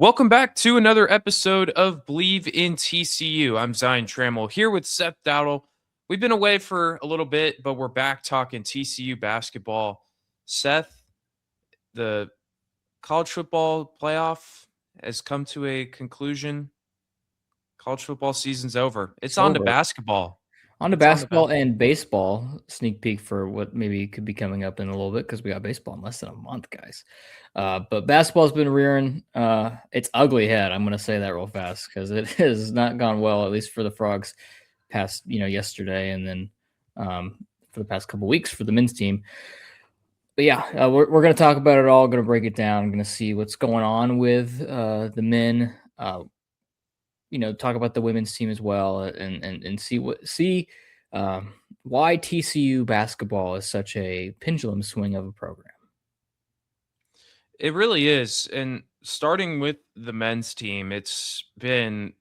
Welcome back to another episode of Believe in TCU. I'm Zion Trammell here with Seth Dowdle. We've been away for a little bit, but we're back talking TCU basketball. Seth, the college football playoff has come to a conclusion. College football season's over. It's It's on to over. basketball. On to It's on to basketball basketball. and baseball. Sneak peek for what maybe could be coming up in a little bit because we got baseball in less than a month, guys. But basketball's been rearing its ugly head. I'm going to say that real fast because it has not gone well, at least for the Frogs, past yesterday, and then for the past couple weeks for the men's team. But yeah, we're going to talk about it all. Going to break it down. Going to see what's going on with the men. Talk about the women's team as well, and see why TCU basketball is such a pendulum swing of a program. It really is. And starting with the men's team, it's been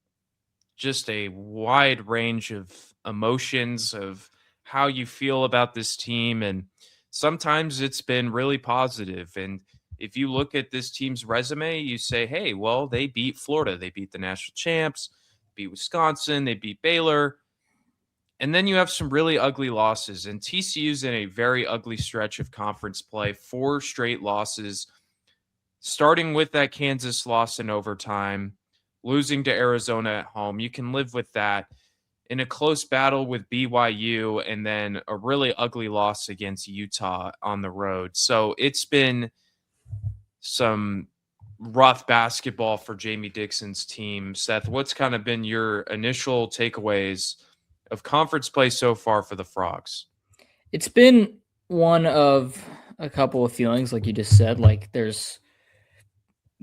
just a wide range of emotions of how you feel about this team. And sometimes it's been really positive. And if you look at this team's resume, you say, hey, well, they beat Florida, they beat the national champs, beat Wisconsin, they beat Baylor. And then you have some really ugly losses. And TCU's in a very ugly stretch of conference play, 4 straight losses, starting with that Kansas loss in overtime, losing to Arizona at home. You can live with that. In a close battle with BYU, and then a really ugly loss against Utah on the road. So it's been some rough basketball for Jamie Dixon's team. Seth, what's kind of been your initial takeaways of conference play so far for the Frogs? It's been one of a couple of feelings, like you just said. Like there's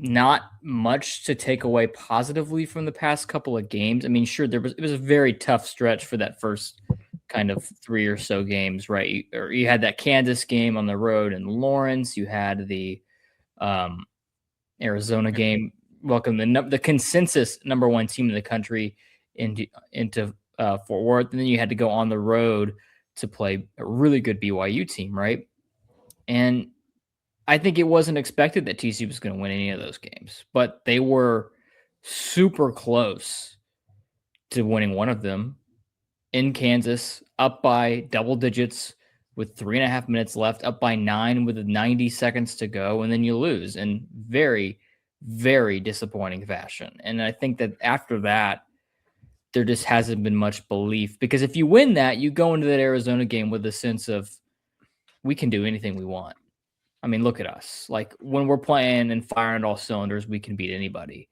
not much to take away positively from the past couple of games. I mean, sure, it was a very tough stretch for that first kind of 3 or so games, right? You had that Kansas game on the road in Lawrence. You had the Arizona game. Welcome the consensus number one team in the country into Fort Worth, and then you had to go on the road to play a really good BYU team, right? And I think it wasn't expected that TCU was going to win any of those games, but they were super close to winning one of them in Kansas, up by double digits with 3.5 minutes left, up by 9 with 90 seconds to go, and then you lose in very, very disappointing fashion. And I think that after that, there just hasn't been much belief, because if you win that, you go into that Arizona game with a sense of we can do anything we want. I mean, look at us. Like when we're playing and firing all cylinders, we can beat anybody.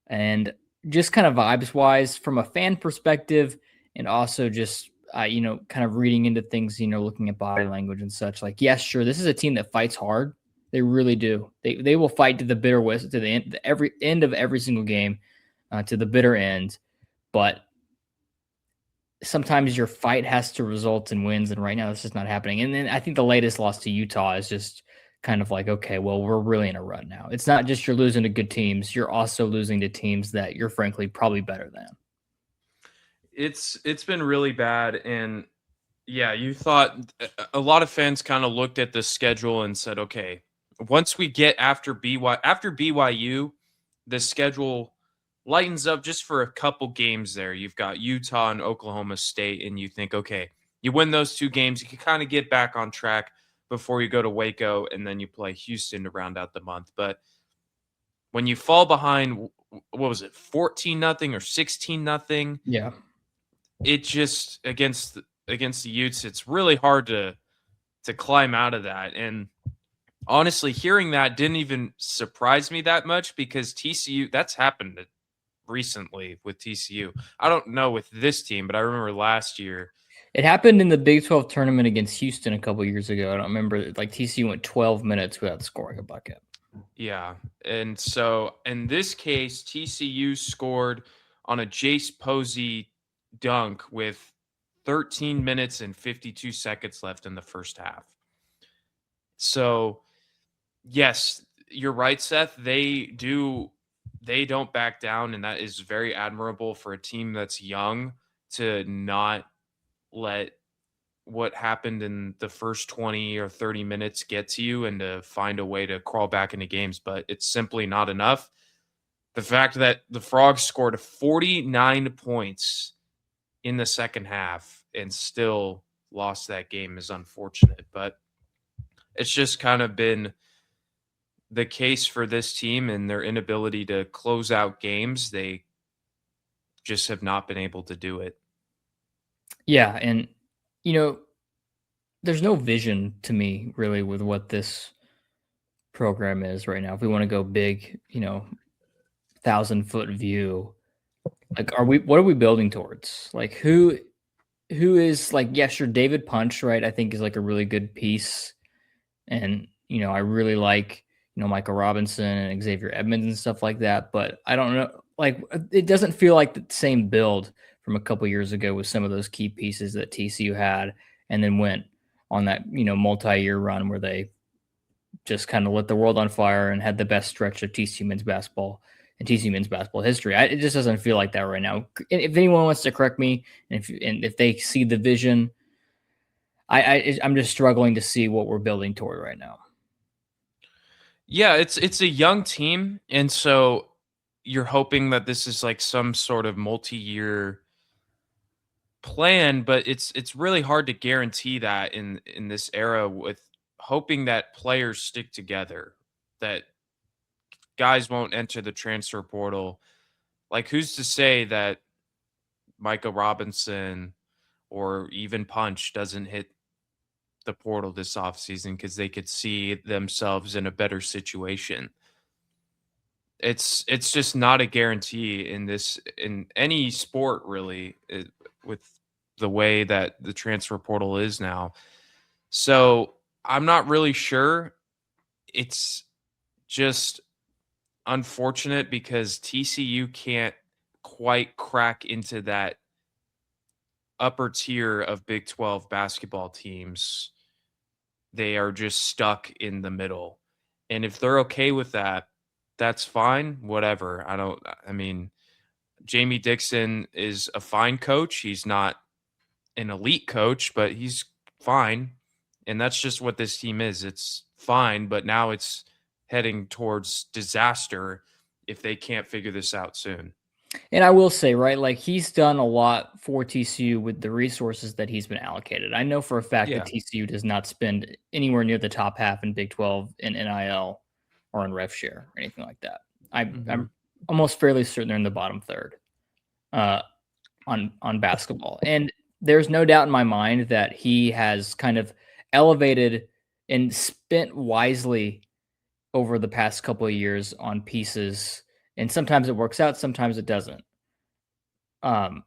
And just kind of vibes wise, from a fan perspective, and also just kind of reading into things, looking at body language and such. Like, yes, sure, this is a team that fights hard. They really do. They will fight to the bitter whistle, to the end of every single game, to the bitter end. But sometimes your fight has to result in wins, and right now this is not happening. And then I think the latest loss to Utah is just kind of like, okay, well, we're really in a rut now. It's not just you're losing to good teams, you're also losing to teams that you're frankly probably better than. It's been really bad. And yeah, you thought a lot of fans kind of looked at the schedule and said, okay, once we get after BYU, the schedule lightens up just for a couple games there. You've got Utah and Oklahoma State, and you think, okay, you win those 2 games, you can kind of get back on track before you go to Waco, and then you play Houston to round out the month. But when you fall behind, what was it, 14-0 or 16-0? Yeah. It just against the Utes, it's really hard to climb out of that. And honestly, hearing that didn't even surprise me that much, because TCU, that's happened recently with TCU. I don't know with this team, but I remember last year. It happened in the Big 12 tournament against Houston a couple years ago. I don't remember, like TCU went 12 minutes without scoring a bucket. Yeah. And so in this case, TCU scored on a Jace Posey dunk with 13 minutes and 52 seconds left in the first half. So, yes, you're right, Seth. They don't back down, and that is very admirable for a team that's young, to not let what happened in the first 20 or 30 minutes get to you, and to find a way to crawl back into games. But it's simply not enough. The fact that the Frogs scored 49 points in the second half and still lost that game is unfortunate, but it's just kind of been the case for this team and their inability to close out games. They just have not been able to do it. Yeah, and you know, there's no vision to me really with what this program is right now. If we want to go big, 1,000-foot view, like what are we building towards? Like who is like, yeah, sure, David Punch, right? I think is like a really good piece. And, I really like, Michael Robinson and Xavier Edmonds and stuff like that. But I don't know, like it doesn't feel like the same build from a couple years ago with some of those key pieces that TCU had and then went on that, multi-year run where they just kind of lit the world on fire and had the best stretch of TCU men's basketball and TCU men's basketball history. It just doesn't feel like that right now. If anyone wants to correct me, and if they see the vision, I'm just struggling to see what we're building toward right now. Yeah, it's a young team, and so you're hoping that this is like some sort of multi-year plan, but it's really hard to guarantee that in this era with hoping that players stick together, that guys won't enter the transfer portal. Like who's to say that Micah Robinson or even Punch doesn't hit the portal this offseason because they could see themselves in a better situation. It's just not a guarantee in any sport really with the way that the transfer portal is now. So I'm not really sure. It's just unfortunate because TCU can't quite crack into that upper tier of Big 12 basketball teams. They are just stuck in the middle. And if they're okay with that, that's fine, whatever. I mean, Jamie Dixon is a fine coach. He's not an elite coach, but he's fine. And that's just what this team is. It's fine, but now it's heading towards disaster if they can't figure this out soon. And I will say, right, like he's done a lot for TCU with the resources that he's been allocated. I know for a fact that Yeah. TCU does not spend anywhere near the top half in Big 12 in NIL or in rev share or anything like that. I'm almost fairly certain they're in the bottom third on basketball. And there's no doubt in my mind that he has kind of elevated and spent wisely over the past couple of years on pieces, and sometimes it works out, sometimes it doesn't. Um,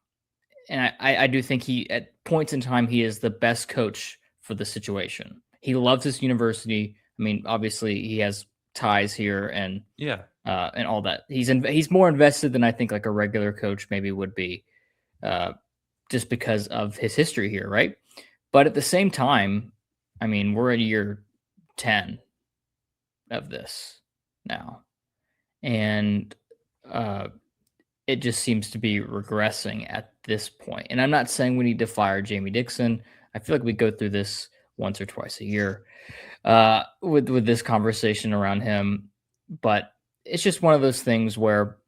and I do think he, at points in time, he is the best coach for the situation. He loves his university. I mean, obviously, he has ties here and Yeah. and all that. He's more invested than I think like a regular coach maybe would be, just because of his history here, right? But at the same time, I mean, we're in year 10 of this now, and it just seems to be regressing at this point. And I'm not saying we need to fire Jamie Dixon. I feel like we go through this once or twice a year with this conversation around him, but it's just one of those things where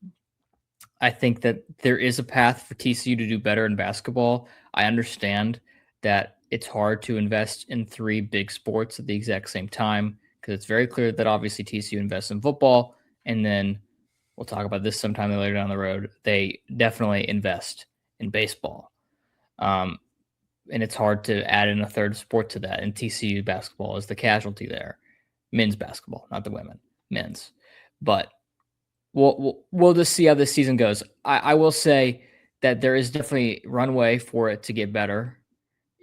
I think that there is a path for TCU to do better in basketball. I understand that it's hard to invest in three big sports at the exact same time because it's very clear that obviously TCU invests in football, and then we'll talk about this sometime later down the road. They definitely invest in baseball. And it's hard to add in a third sport to that. And TCU basketball is the casualty there. Men's basketball, not the women, men's. But we'll just see how this season goes. I will say that there is definitely runway for it to get better.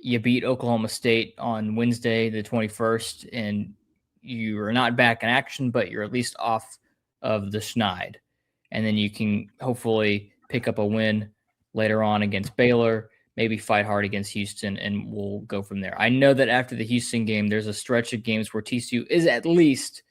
You beat Oklahoma State on Wednesday, the 21st, and you are not back in action, but you're at least off of the schneid. And then you can hopefully pick up a win later on against Baylor, maybe fight hard against Houston, and we'll go from there. I know that after the Houston game, there's a stretch of games where TCU is at least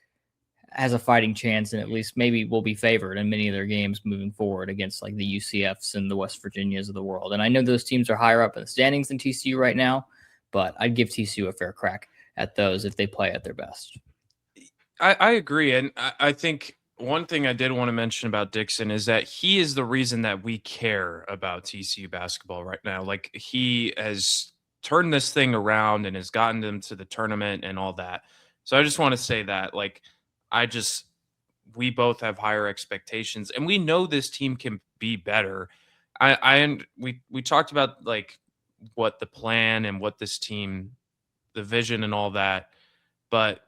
has a fighting chance and at least maybe will be favored in many of their games moving forward against like the UCFs and the West Virginias of the world. And I know those teams are higher up in the standings than TCU right now, but I'd give TCU a fair crack at those if they play at their best. I agree. And I think one thing I did want to mention about Dixon is that he is the reason that we care about TCU basketball right now. Like, he has turned this thing around and has gotten them to the tournament and all that. So I just want to say that, like, I just we both have higher expectations, and we know this team can be better. And we talked about, like, what the plan and what this team, the vision and all that, but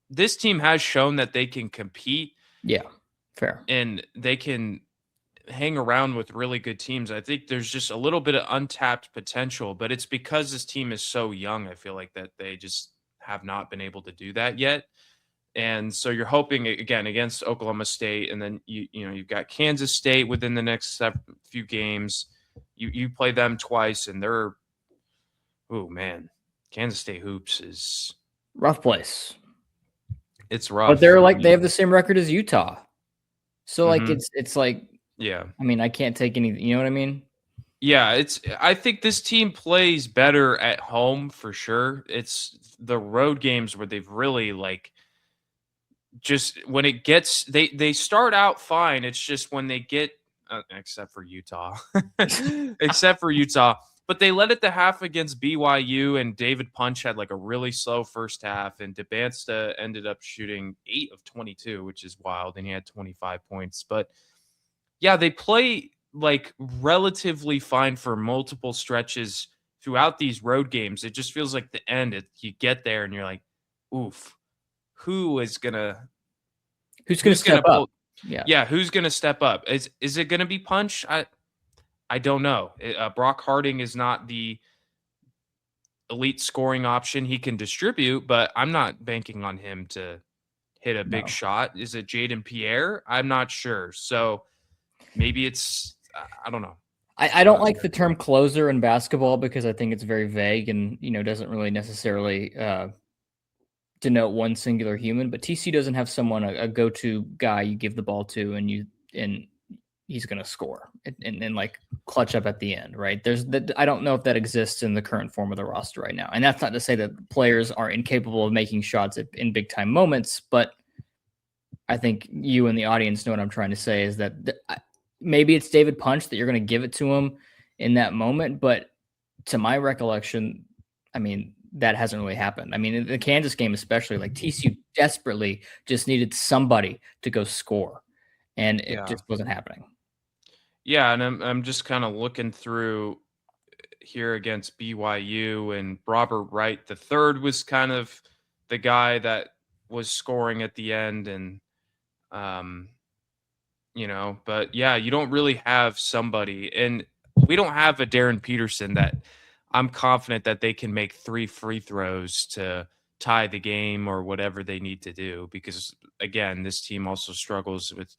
this team has shown that they can compete Yeah, fair. and they can hang around with really good teams. I think there's just a little bit of untapped potential, but it's because this team is so young. I feel like that they just have not been able to do that yet. And so you're hoping again against Oklahoma State, and then you've got Kansas State within the next few games. You play them twice, and they're, oh man, Kansas State hoops is Rough place. it's But rough. they're I like they mean, have the same record as Utah. So like mhm, it's like yeah. I mean, I can't take any, you know what I mean? Yeah, I think this team plays better at home for sure. It's the road games where they've really, like, just when it gets they start out fine. It's just when they get except for Utah. Except for Utah, but they led it to half against BYU, and David Punch had like a really slow first half, and DeBansta ended up shooting 8 of 22, which is wild, and he had 25 points. But yeah, they play like relatively fine for multiple stretches throughout these road games. It just feels like the end, you get there and you're like, oof, who is gonna Who's going to who's step gonna up? pull? Yeah. Yeah, who's gonna step up? Is it gonna be Punch? I don't know. Brock Harding is not the elite scoring option. He can distribute, but I'm not banking on him to hit a big No. shot. Is it Jaden Pierre? I'm not sure. So maybe it's I don't know. I don't like the term closer in basketball because I think it's very vague and doesn't really necessarily denote one singular human. But TC doesn't have someone a go to guy you give the ball to and he's going to score and like clutch up at the end, right? There's that I don't know if that exists in the current form of the roster right now, and that's not to say that players are incapable of making shots in big time moments, but I think you and the audience know what I'm trying to say is that maybe it's David Punch that you're going to give it to him in that moment, but to my recollection, I mean, that hasn't really happened. I mean, in the Kansas game, especially, like TCU desperately just needed somebody to go score, and it Yeah. just wasn't happening. Yeah, and I'm just kind of looking through here against BYU, and Robert Wright the third was kind of the guy that was scoring at the end, and um but yeah, you don't really have somebody, and we don't have a Darren Peterson that I'm confident that they can make 3 free throws to tie the game or whatever they need to do, because again, this team also struggles with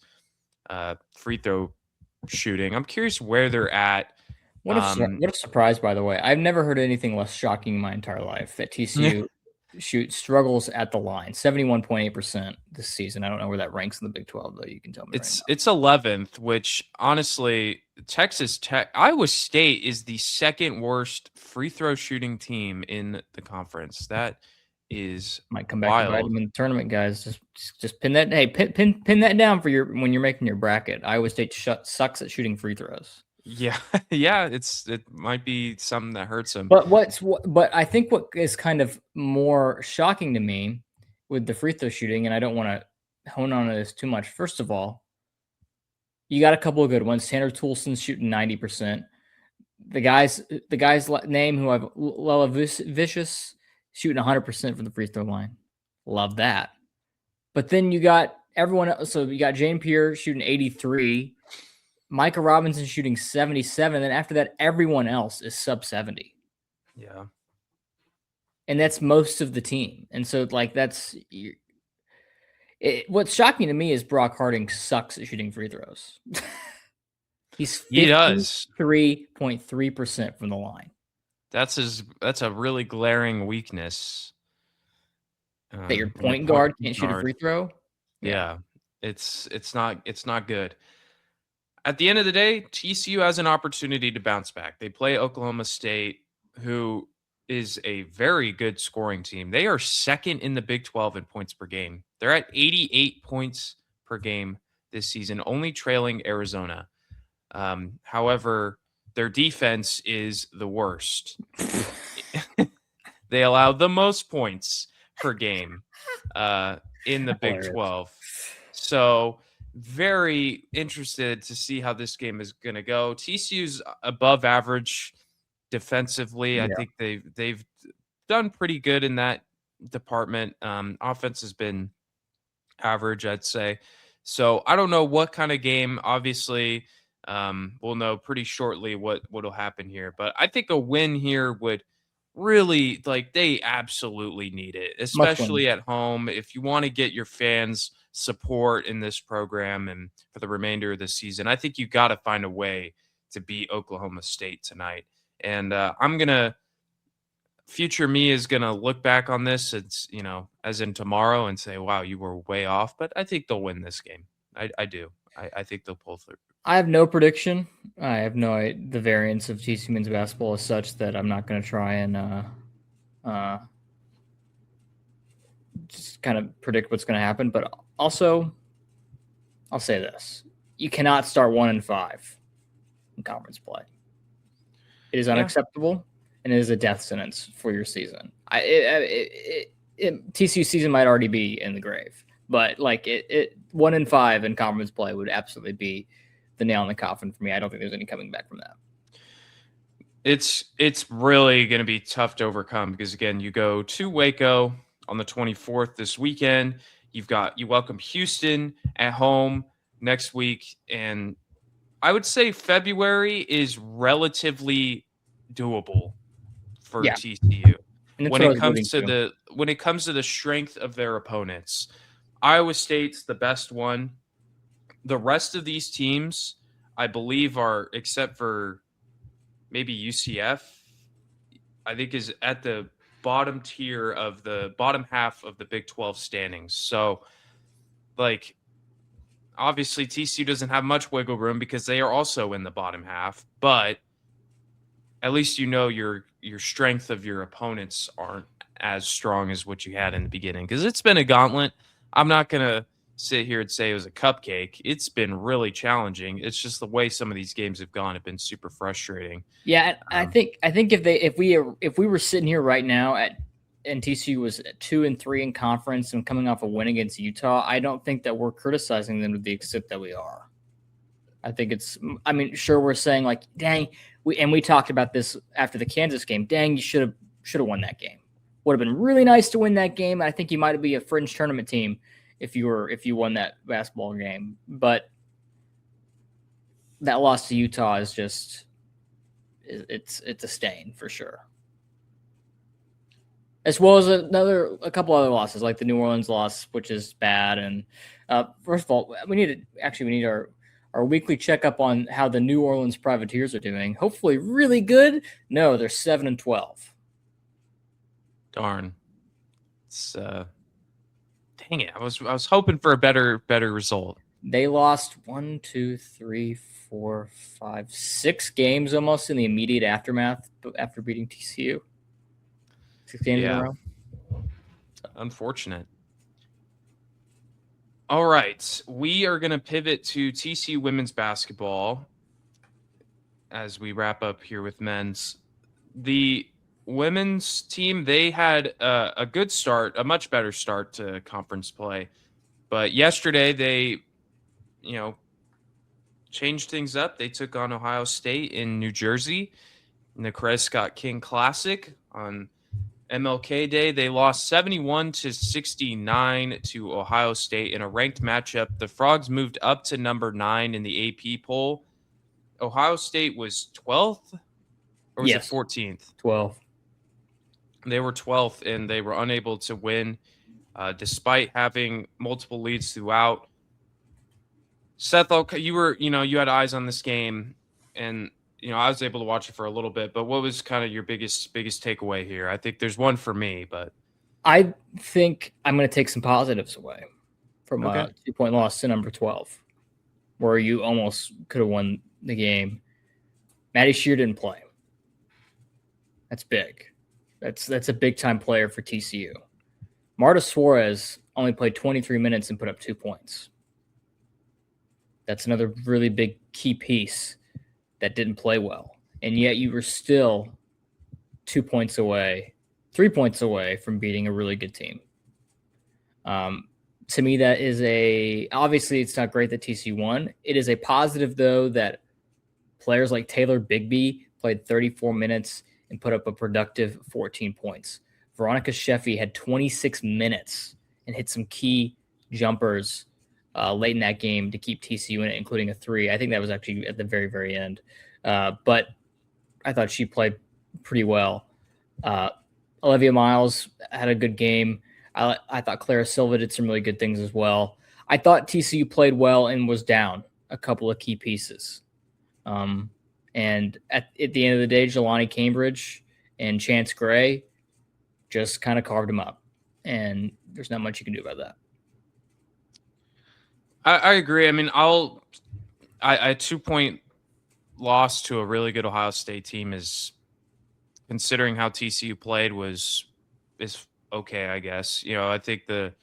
free throw shooting. I'm curious where they're at. Um What a surprise, by the way. I've never heard anything less shocking in my entire life that TCU struggles at the line. 71.8% this season. I don't know where that ranks in the Big 12, though. You can tell me right now. it's 11th, which honestly, Texas Tech, Iowa State is the second worst free throw shooting team in the conference. That is Might come back to bite wild. them in the tournament, guys. Just pin that. Hey, pin that down for your when you're making your bracket. Iowa State sucks at shooting free throws. Yeah, yeah, it might be something that hurts them. But I think what is kind of more shocking to me with the free throw shooting, and I don't want to hone on this too much. First of all, you got a couple of good ones. Tanner Toolson's shooting 90%. The guy's name who I've Lella Vicious shooting 100% from the free throw line. Love that. But then you got everyone else. So you got Jane Pierre shooting 83, Micah Robinson shooting 77. And then after that, everyone else is sub 70. Yeah. And that's most of the team. And so, like, what's shocking to me is Brock Harding sucks at shooting free throws. He's He does. 53.3% from the line. That's a really glaring weakness. That your When your point guard point can't shoot a guard, free throw. Yeah. yeah, it's not good. At the end of the day, TCU has an opportunity to bounce back. They play Oklahoma State, who is a very good scoring team. They are second in the Big 12 in points per game. They're at 88 points per game this season, only trailing Arizona. However, their defense is the worst. They allow the most points per game in the Big Hilarious. 12. So, very interested to see how this game is going to go. TCU's above average defensively. I Yeah. think they've done pretty good in that department. Offense has been average, I'd say. So I don't know what kind of game. Obviously, we'll know pretty shortly what'll happen here. But I think a win here would really like they absolutely need it, Must win. especially at home. If you want to get your fans support in this program and for the remainder of the season, I think you got to find a way to beat Oklahoma State tonight. And I'm gonna future me is going to look back on this as in tomorrow and say, wow, you were way off. But I think they'll win this game. I do. I think they'll pull through. I have no prediction. I have the variance of TCU men's basketball is such that I'm not going to try and just kind of predict what's going to happen. But also, I'll say this: you cannot start 1-5 in conference play. It is unacceptable, and it is a death sentence for your season. TCU season might already be in the grave, but like 1-5 in conference play would absolutely be the nail in the coffin for me. I don't think there's any coming back from that. It's really going to be tough to overcome because again, you go to Waco on the 24th this weekend. You welcome Houston at home next week, and I would say February is relatively doable for TCU when it comes to the strength of their opponents. Iowa State's the best one. The rest of these teams, I believe, are except for maybe UCF, I think is at the bottom tier of the bottom half of the Big 12 standings. So, like, obviously TCU doesn't have much wiggle room because they are also in the bottom half, but at least your strength of your opponents aren't as strong as what you had in the beginning because it's been a gauntlet. I'm not going to sit here and say it was a cupcake. It's been really challenging. It's just the way some of these games have gone have been super frustrating. Yeah, I think if we were sitting here right now and TCU was 2-3 in conference and coming off a win against Utah, I don't think that we're criticizing them to the extent that we are. I think sure, we're saying like, dang, we talked about this after the Kansas game. Dang, you should have won that game. Would have been really nice to win that game. I think you might be a fringe tournament team if you won that basketball game. But that loss to Utah is just it's a stain for sure. As well as a couple other losses, like the New Orleans loss, which is bad. And first of all, we need our weekly checkup on how the New Orleans Privateers are doing. Hopefully really good. No, they're 7-12. Darn. It's dang it. I was hoping for a better result. They lost 1, 2, 3, 4, 5, 6 games almost in the immediate aftermath after beating TCU. 6 games in a row. Unfortunate. All right, we are going to pivot to TCU women's basketball as we wrap up here with men's. The women's team, they had a good start, a much better start to conference play. But yesterday they, changed things up. They took on Ohio State in New Jersey in the Perez Scott King Classic on MLK Day. They lost 71-69 to Ohio State in a ranked matchup. The Frogs moved up to number 9 in the AP poll. Ohio State was 12th, or was it 14th? 12th. They were 12th, and they were unable to win despite having multiple leads throughout. Seth, you had eyes on this game, and I was able to watch it for a little bit, but what was kind of your biggest takeaway here? I think there's one for me, but I think I'm going to take some positives away from a 2-point loss to number 12, where you almost could have won the game. Maddie Shear didn't play. That's big. That's a big time player for TCU. Marta Suarez only played 23 minutes and put up 2 points. That's another really big key piece that didn't play well. And yet you were still 2 points away, 3 points away from beating a really good team. To me, that is obviously it's not great that TCU won. It is a positive, though, that players like Taylor Bigby played 34 minutes and put up a productive 14 points. Veronica Sheffy had 26 minutes and hit some key jumpers late in that game to keep TCU in it, including a 3. I think that was actually at the very, very end. But I thought she played pretty well. Olivia Miles had a good game. I thought Clara Silva did some really good things as well. I thought TCU played well and was down a couple of key pieces. And at the end of the day, Jelani Cambridge and Chance Gray just kind of carved him up. And there's not much you can do about that. I agree. I mean, a 2-point loss to a really good Ohio State team is, considering how TCU played, is okay, I guess. I think they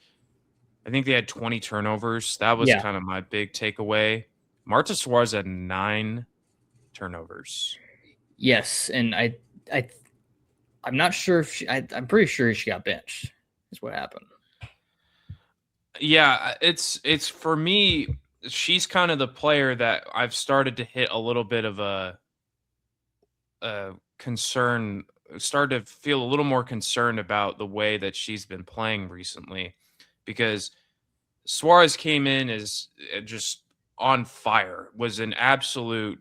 had 20 turnovers. That was kind of my big takeaway. Marta Suarez had 9 turnovers. Yes, and I'm not sure if I'm pretty sure she got benched. Is what happened. Yeah, it's for me, she's kind of the player that I've started to hit a little bit of a concern, started to feel a little more concerned about the way that she's been playing recently, because Suarez came in as just on fire, was an absolute,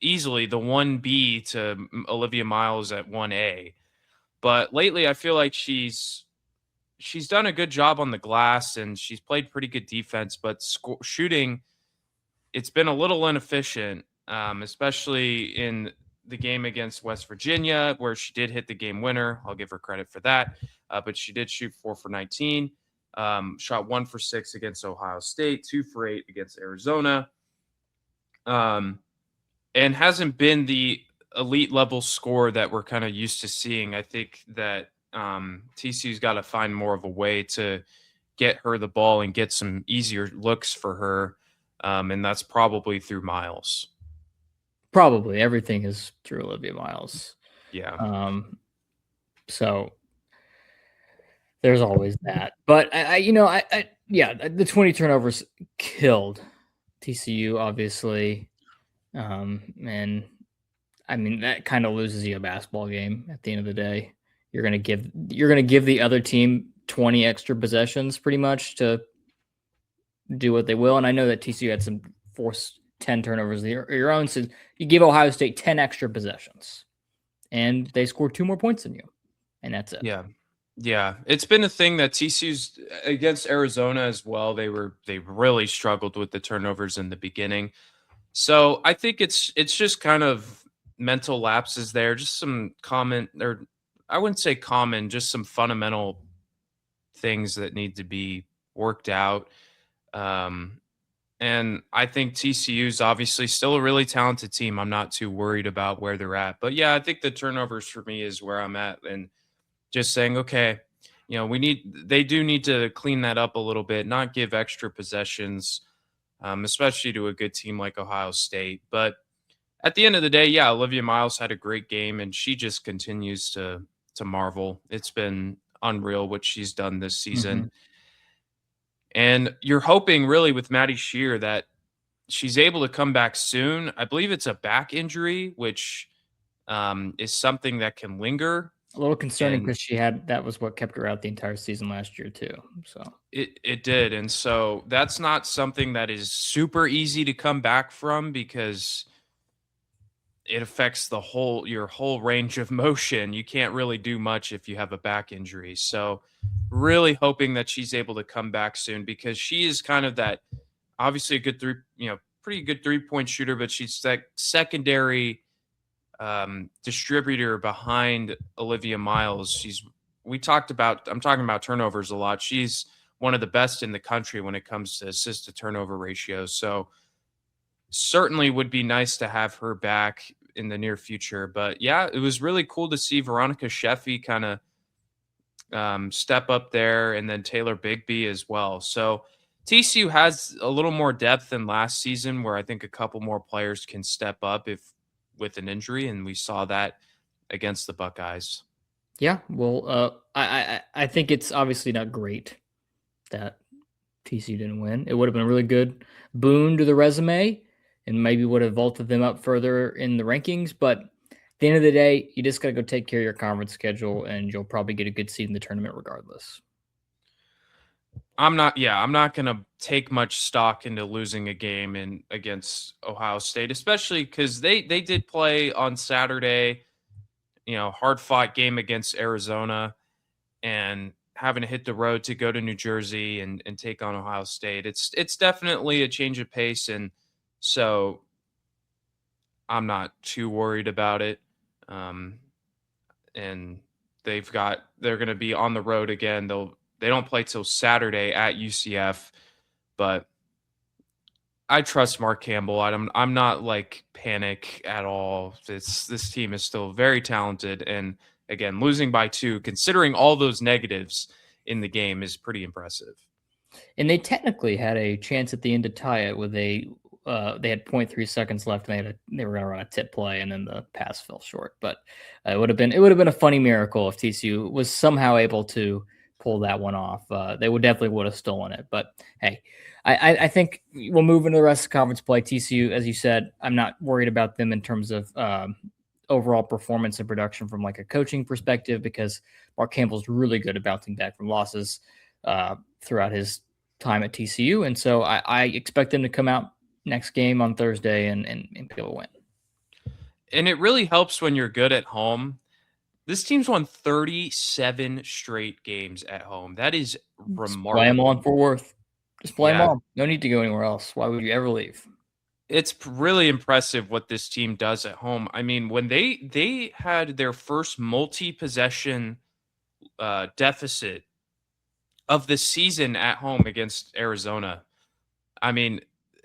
easily the 1B to Olivia Miles at 1A. But lately I feel like she's done a good job on the glass and she's played pretty good defense, but shooting, it's been a little inefficient, especially in the game against West Virginia, where she did hit the game winner. I'll give her credit for that. But she did shoot 4 for 19, shot 1 for 6 against Ohio State, 2 for 8 against Arizona, and hasn't been the elite level score that we're kind of used to seeing. I think that TCU's got to find more of a way to get her the ball and get some easier looks for her. And that's probably through Miles. Probably everything is through Olivia Miles. Yeah. So there's always that. But the 20 turnovers killed TCU, obviously. And I mean, that kind of loses you a basketball game at the end of the day. You're gonna give the other team 20 extra possessions pretty much to do what they will. And I know that TCU had some forced 10 turnovers of your own. So you give Ohio State 10 extra possessions and they scored 2 more points than you. And that's it. Yeah. Yeah. It's been a thing that TCU's against Arizona as well. They really struggled with the turnovers in the beginning. So I think it's just kind of mental lapses there, just some common, or I wouldn't say common, just some fundamental things that need to be worked out. And I think TCU is obviously still a really talented team. I'm not too worried about where they're at. But yeah, I think the turnovers for me is where I'm at. And just saying, okay, they do need to clean that up a little bit, not give extra possessions, especially to a good team like Ohio State. But at the end of the day, yeah, Olivia Miles had a great game and she just continues to marvel. It's been unreal what she's done this season. Mm-hmm. And you're hoping really with Maddie Shear that she's able to come back soon. I believe it's a back injury, which is something that can linger. A little concerning because that was what kept her out the entire season last year too. So it did. And so that's not something that is super easy to come back from, because it affects your whole range of motion. You can't really do much if you have a back injury. So really hoping that she's able to come back soon, because she is kind of that, obviously a good pretty good 3-point shooter, but she's that secondary distributor behind Olivia Miles. I'm talking about turnovers a lot. She's one of the best in the country when it comes to assist to turnover ratio. So certainly would be nice to have her back in the near future. But yeah, it was really cool to see Veronica Sheffy kind of step up there, and then Taylor Bigby as well. So TCU has a little more depth than last season, where I think a couple more players can step up if with an injury, and we saw that against the Buckeyes. Yeah, well, I think it's obviously not great that TCU didn't win. It would have been a really good boon to the resume and maybe would have vaulted them up further in the rankings. But at the end of the day, you just got to go take care of your conference schedule and you'll probably get a good seed in the tournament regardless. I'm not going to take much stock into losing a game in against Ohio State, especially cuz they did play on Saturday, hard-fought game against Arizona, and having to hit the road to go to New Jersey and take on Ohio State. It's definitely a change of pace, and so I'm not too worried about it. Um, and they're going to be on the road again. They don't play till Saturday at UCF, but I trust Mark Campbell. I'm not like panic at all. This team is still very talented, and again, losing by 2, considering all those negatives in the game, is pretty impressive. And they technically had a chance at the end to tie it with they had 0.3 seconds left and they were going to run a tip play and then the pass fell short. But it would have been a funny miracle if TCU was somehow able to pull that one off. They would have stolen it. But hey, I think we'll move into the rest of conference play. TCU, as you said, I'm not worried about them in terms of overall performance and production from like a coaching perspective because Mark Campbell's really good at bouncing back from losses throughout his time at TCU. And so I expect them to come out next game on Thursday and be able to win. And it really helps when you're good at home. This team's won 37 straight games at home. That is Just play them remarkable. all in Fort Worth. Just play them Yeah, all. No need to go anywhere else. Why would you ever leave? it's really impressive what this team does at home. I mean, when they had their first multi-possession deficit of the season at home against Arizona, I mean,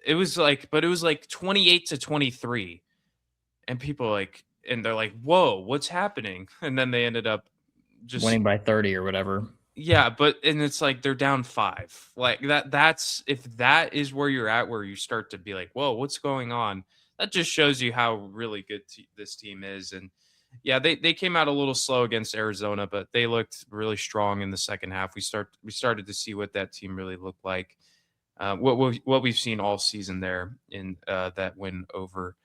it was like 28-23, and people and they're like, "Whoa, what's happening?" And then they ended up just Winning by 30 or whatever. yeah, but and it's like they're down 5. Like that's if that is where you're at, where you start to be like, "Whoa, what's going on?" That just shows you how really good this team is. And yeah, they came out a little slow against Arizona, but they looked really strong in the second half. We started to see what that team really looked like. What we've seen all season there in that win over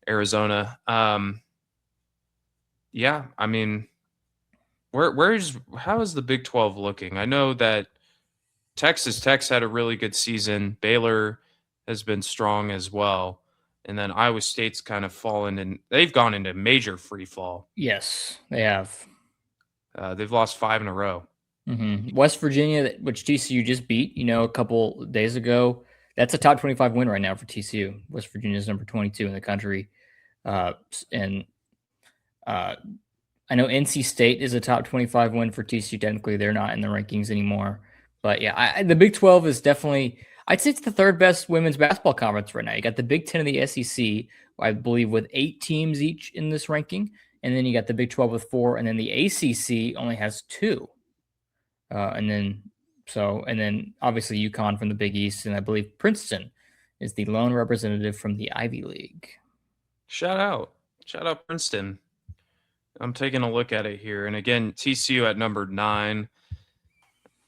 Arizona. Yeah, I mean, how is the Big 12 looking? I know that Texas Tech's had a really good season. Baylor has been strong as well. And then Iowa State's kind of fallen, and they've gone into major free fall. Yes, they have. They've lost 5 in a row. West Virginia, which TCU just beat, a couple days ago. That's a top 25 win right now for TCU. West Virginia is number 22 in the country. And I know NC State is a top 25 win for TCU. Technically, they're not in the rankings anymore. But yeah, the Big 12 is definitely, I'd say it's the third best women's basketball conference right now. You got the Big 10 and the SEC, I believe, with 8 teams each in this ranking. And then you got the Big 12 with 4. And then the ACC only has 2. And then obviously UConn from the Big East. And I believe Princeton is the lone representative from the Ivy League. Shout out Princeton. I'm taking a look at it here, and again, TCU at number 9.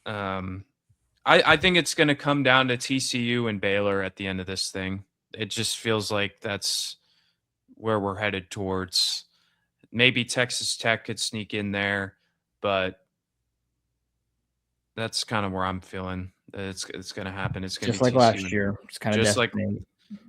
I think it's going to come down to TCU and Baylor at the end of this thing. It just feels like that's where we're headed towards. Maybe Texas Tech could sneak in there, but that's kind of where I'm feeling. It's going to happen. It's going to Just be like TCU. last year. It's kind of Just like destiny.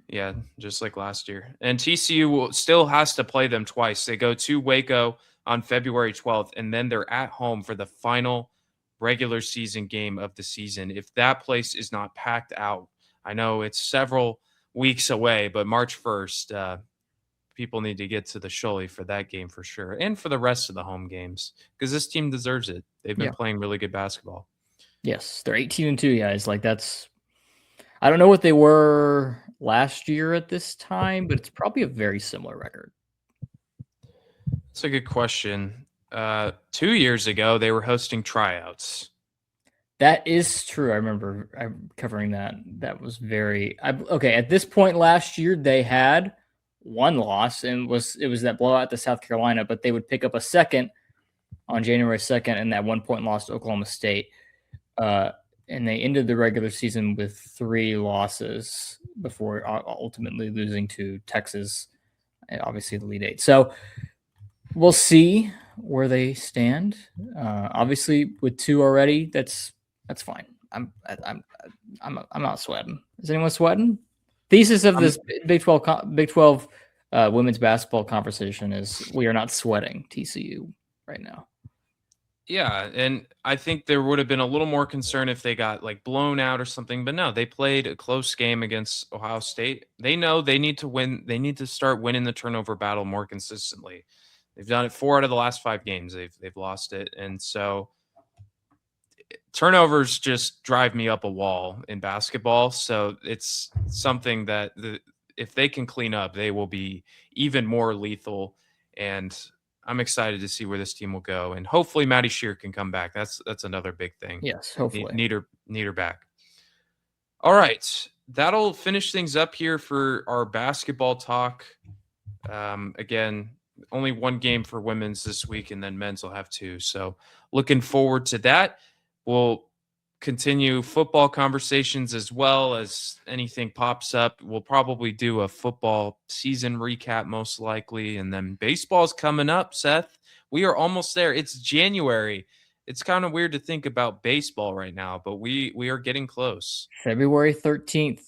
Yeah, just like last year. And TCU still has to play them twice. They go to Waco on February 12th, and then they're at home for the final regular season game of the season. If that place is not packed out, I know it's several weeks away, but March 1st, people need to get to the Shuley for that game for sure, and for the rest of the home games, because this team deserves it. They've been Yeah. playing really good basketball. Yes, they're 18-2, guys. Like I don't know what they were last year at this time, but it's probably a very similar record. That's a good question. 2 years ago, they were hosting tryouts. That is true. I remember covering that. That was okay. At this point last year, they had one loss, and it was that blowout to South Carolina. But they would pick up a second on January 2nd, and that 1 point loss to Oklahoma State. And they ended the regular season with 3 losses before ultimately losing to Texas, and obviously the Elite Eight. So we'll see where they stand. Obviously, with 2 already, that's fine. I'm not sweating. Is anyone sweating? Thesis of this Big 12 women's basketball conversation is we are not sweating TCU right now. Yeah, and I think there would have been a little more concern if they got like blown out or something, but no, they played a close game against Ohio State. They know they need to win. They need to start winning the turnover battle more consistently. They've done it 4 out of the last 5 games. They've lost it, and so turnovers just drive me up a wall in basketball. So it's something that if they can clean up, they will be even more lethal. And I'm excited to see where this team will go. And hopefully Maddie Shear can come back. That's another big thing. Yes, hopefully. Need her back. All right. That'll finish things up here for our basketball talk. Again, only 1 game for women's this week, and then men's will have 2. So looking forward to that. We'll continue football conversations as well as anything pops up. We'll probably do a football season recap most likely, and then baseball's coming up, Seth. We are almost there. It's January. It's kind of weird to think about baseball right now, but we are getting close. February 13th,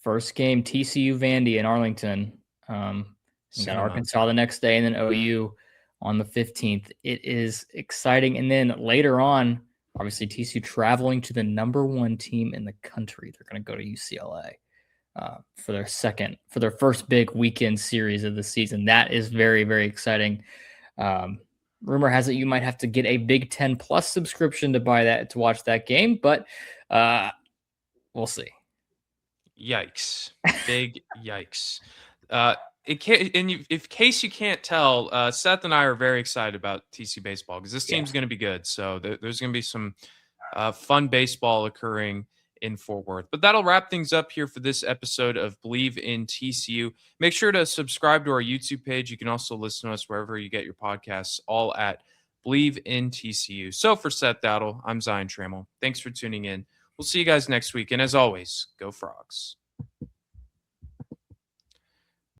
first game, TCU Vandy in Arlington. Got Arkansas the next day, and then OU on the 15th. It is exciting. And then later on, obviously TCU traveling to the number 1 team in the country. They're going to go to UCLA for their first big weekend series of the season. That is very, very exciting. Rumor has it you might have to get a Big Ten Plus subscription to watch that game, but we'll see. Yikes! Big yikes! In case you can't tell, Seth and I are very excited about TC baseball because this team's going to be good. So there's going to be some fun baseball occurring in Fort Worth. But that'll wrap things up here for this episode of Believe in TCU. Make sure to subscribe to our YouTube page. You can also listen to us wherever you get your podcasts, all at Believe in TCU. So for Seth Dowdle, I'm Zion Trammell. Thanks for tuning in. We'll see you guys next week. And as always, go Frogs.